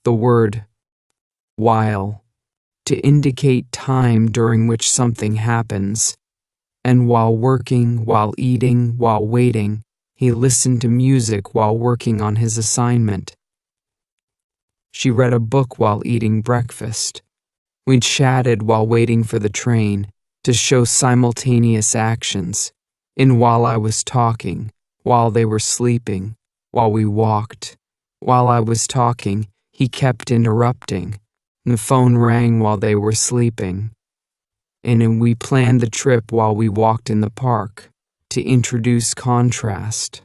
the word while to indicate time during which something happens, and while working, while eating, while waiting, he listened to music while working on his assignment. She read a book while eating breakfast. We chatted while waiting for the train to show simultaneous actions, in while I was talking, while they were sleeping, while we walked. While I was talking, he kept interrupting. The phone rang while they were sleeping. And we planned the trip while we walked in the park, to introduce contrast.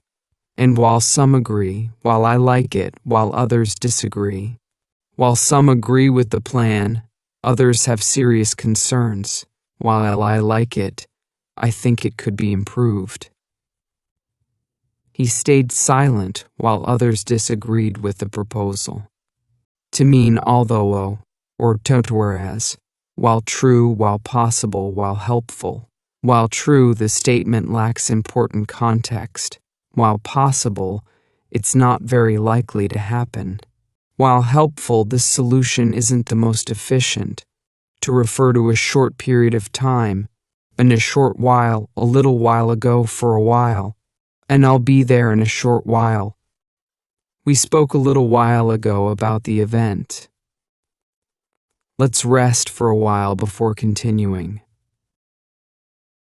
And while some agree, while I like it, while others disagree. While some agree with the plan, others have serious concerns. While I like it, I think it could be improved. He stayed silent while others disagreed with the proposal. To mean although, or whereas, while true, while possible, while helpful. While true, the statement lacks important context. While possible, it's not very likely to happen. While helpful, this solution isn't the most efficient. To refer to a short period of time, in a short while, a little while ago for a while, and I'll be there in a short while. We spoke a little while ago about the event. Let's rest for a while before continuing.